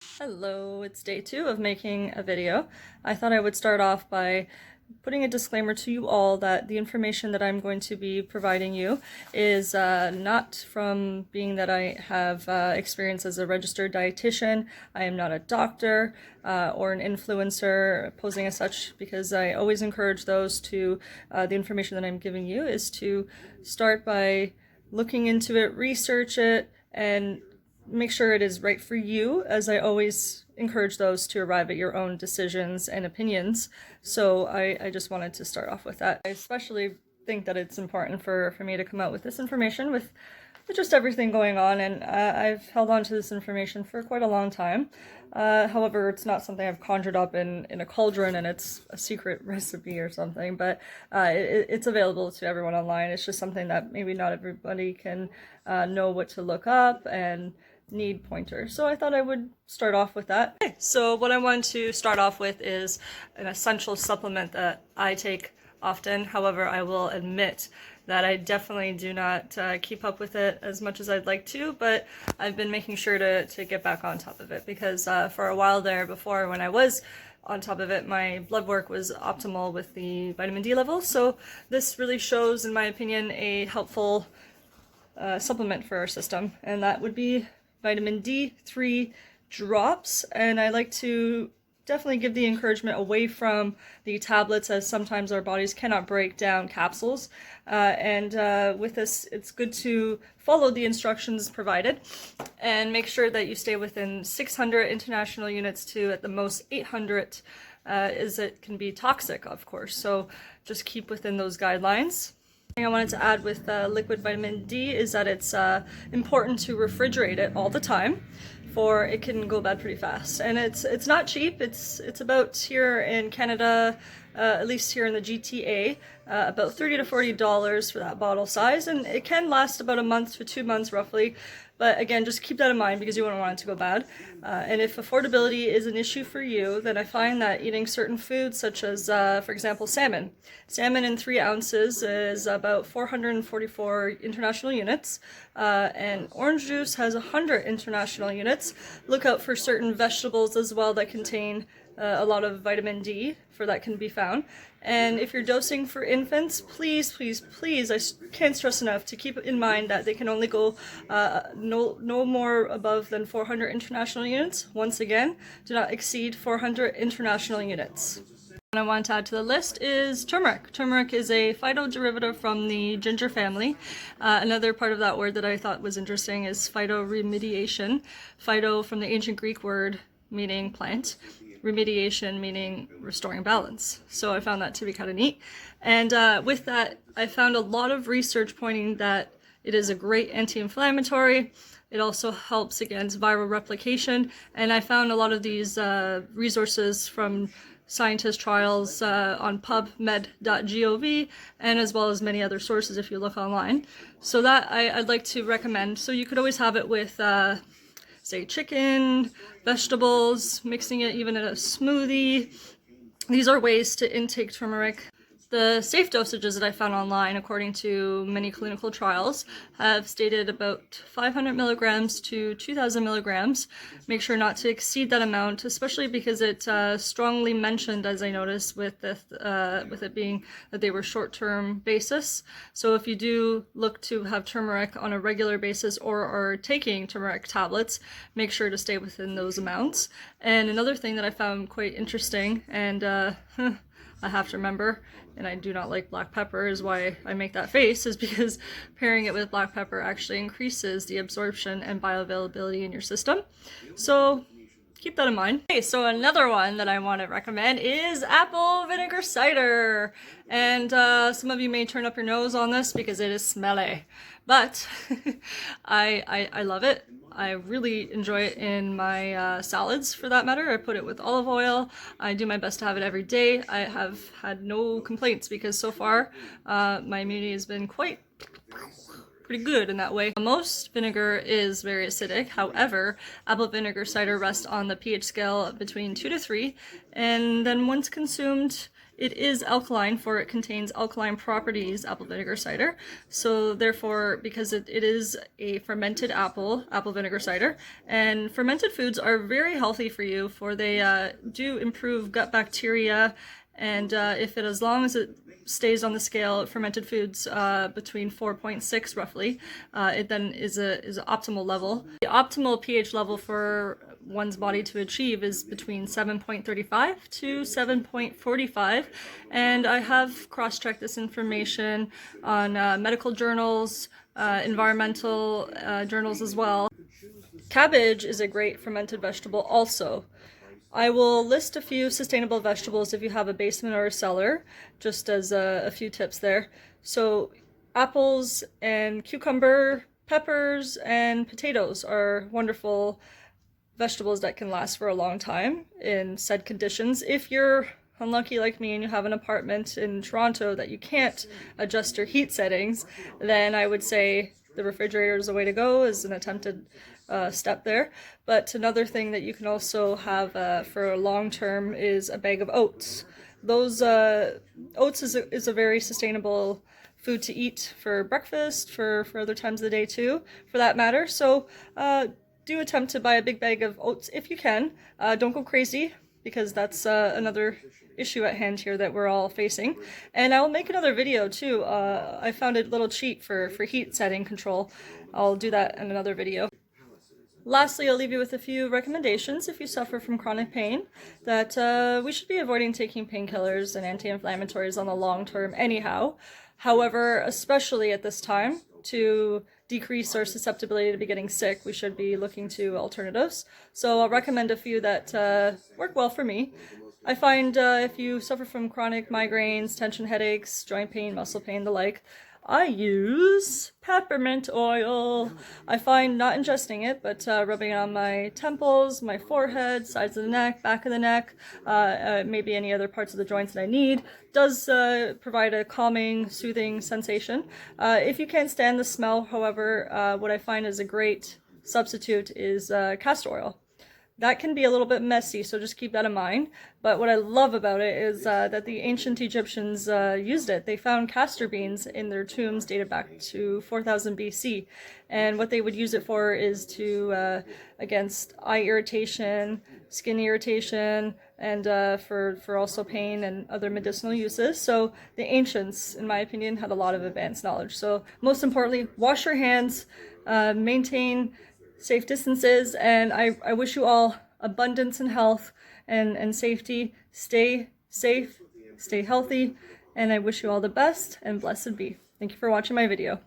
Hello, it's day 2 of making a video. I thought I would start off by putting a disclaimer to you all that the information that I'm going to be providing you is not from being that I have experience as a registered dietitian. I am not a doctor or an influencer posing as such, because I always encourage those to, the information that I'm giving you is to start by looking into it, research it, and make sure it is right for you, as I always encourage those to arrive at your own decisions and opinions. So I just wanted to start off with that. I especially think that it's important for me to come out with this information with just everything going on, and I've held on to this information for quite a long time. However, it's not something I've conjured up in a cauldron and it's a secret recipe or something, but it's available to everyone online. It's just something that maybe not everybody can know what to look up and need pointers. So I thought I would start off with that. Okay, so what I want to start off with is an essential supplement that I take often. However, I will admit that I definitely do not keep up with it as much as I'd like to, but I've been making sure to get back on top of it, because for a while there before, when I was on top of it, my blood work was optimal with the vitamin D levels. So this really shows, in my opinion, a helpful supplement for our system, and that would be vitamin D3 drops. And I like to definitely give the encouragement away from the tablets, as sometimes our bodies cannot break down capsules. With this, it's good to follow the instructions provided and make sure that you stay within 600 international units to at the most 800, as it can be toxic, of course. So just keep within those guidelines. I wanted to add with liquid vitamin D is that it's important to refrigerate it all the time, for it can go bad pretty fast. And it's not cheap. It's about, here in Canada, at least here in the GTA, about $30 to $40 for that bottle size, and it can last about a month to 2 months roughly. But again, just keep that in mind, because you wouldn't want it to go bad. And if affordability is an issue for you, then I find that eating certain foods, such as, for example, salmon. Salmon in 3 ounces is about 444 international units, and orange juice has 100 international units. Look out for certain vegetables as well that contain a lot of vitamin D, for that can be found. And if you're dosing for infants, please, please, please, I can't stress enough to keep in mind that they can only go no more above than 400 international units. Once again, do not exceed 400 international units. What I want to add to the list is turmeric. Turmeric is a phytoderivative from the ginger family. Another part of that word that I thought was interesting is phytoremediation. Phyto from the ancient Greek word meaning plant. Remediation meaning restoring balance. So I found that to be kind of neat. And with that, I found a lot of research pointing that it is a great anti-inflammatory. It also helps against viral replication. And I found a lot of these resources from scientist trials on pubmed.gov, and as well as many other sources if you look online. So that I'd like to recommend. So you could always have it with say chicken, vegetables, mixing it even in a smoothie. These are ways to intake turmeric. The safe dosages that I found online, according to many clinical trials, have stated about 500 milligrams to 2,000 milligrams. Make sure not to exceed that amount, especially because it strongly mentioned, as I noticed, with it being that they were short-term basis. So if you do look to have turmeric on a regular basis or are taking turmeric tablets, make sure to stay within those amounts. And another thing that I found quite interesting, and I have to remember, and I do not like black pepper, is why I make that face, is because pairing it with black pepper actually increases the absorption and bioavailability in your system. So keep that in mind. Okay, so another one that I want to recommend is apple vinegar cider. And some of you may turn up your nose on this because it is smelly, but I love it. I really enjoy it in my salads, for that matter. I put it with olive oil. I do my best to have it every day. I have had no complaints, because so far my immunity has been pretty good in that way. Most vinegar is very acidic. However, apple vinegar cider rests on the pH scale between 2 to 3, and then once consumed, It is alkaline, for it contains alkaline properties, apple vinegar cider. So therefore, because it is a fermented apple vinegar cider, and fermented foods are very healthy for you, for they do improve gut bacteria, and as long as it stays on the scale of fermented foods between 4.6 roughly, it then is an optimal level. The optimal pH level for one's body to achieve is between 7.35 to 7.45, and I have cross-checked this information on medical journals, environmental journals as well. Cabbage is a great fermented vegetable also. I will list a few sustainable vegetables if you have a basement or a cellar, just as a few tips there. So apples and cucumber, peppers, and potatoes are wonderful vegetables that can last for a long time in said conditions. If you're unlucky like me and you have an apartment in Toronto that you can't adjust your heat settings, then I would say the refrigerator is the way to go, as an attempted step there. But another thing that you can also have for long term is a bag of oats. Those oats is a very sustainable food to eat for breakfast, for other times of the day too, for that matter. So do attempt to buy a big bag of oats if you can. Don't go crazy, because that's another issue at hand here that we're all facing. And I will make another video too. I found a little cheat for heat setting control. I'll do that in another video. Lastly, I'll leave you with a few recommendations if you suffer from chronic pain, that we should be avoiding taking painkillers and anti-inflammatories on the long term anyhow. However, especially at this time, to decrease our susceptibility to be getting sick, we should be looking to alternatives. So I'll recommend a few that work well for me. I find if you suffer from chronic migraines, tension headaches, joint pain, muscle pain, the like, I use peppermint oil. I find not ingesting it, but rubbing it on my temples, my forehead, sides of the neck, back of the neck, maybe any other parts of the joints that I need, does provide a calming, soothing sensation. If you can't stand the smell, however, what I find is a great substitute is castor oil. That can be a little bit messy, so just keep that in mind. But what I love about it is that the ancient Egyptians used it. They found castor beans in their tombs dated back to 4000 BC. And what they would use it for is to, against eye irritation, skin irritation, and for also pain and other medicinal uses. So the ancients, in my opinion, had a lot of advanced knowledge. So most importantly, wash your hands, maintain safe distances, and I wish you all abundance and health and safety. Stay safe, stay healthy, and I wish you all the best, and blessed be. Thank you for watching my video.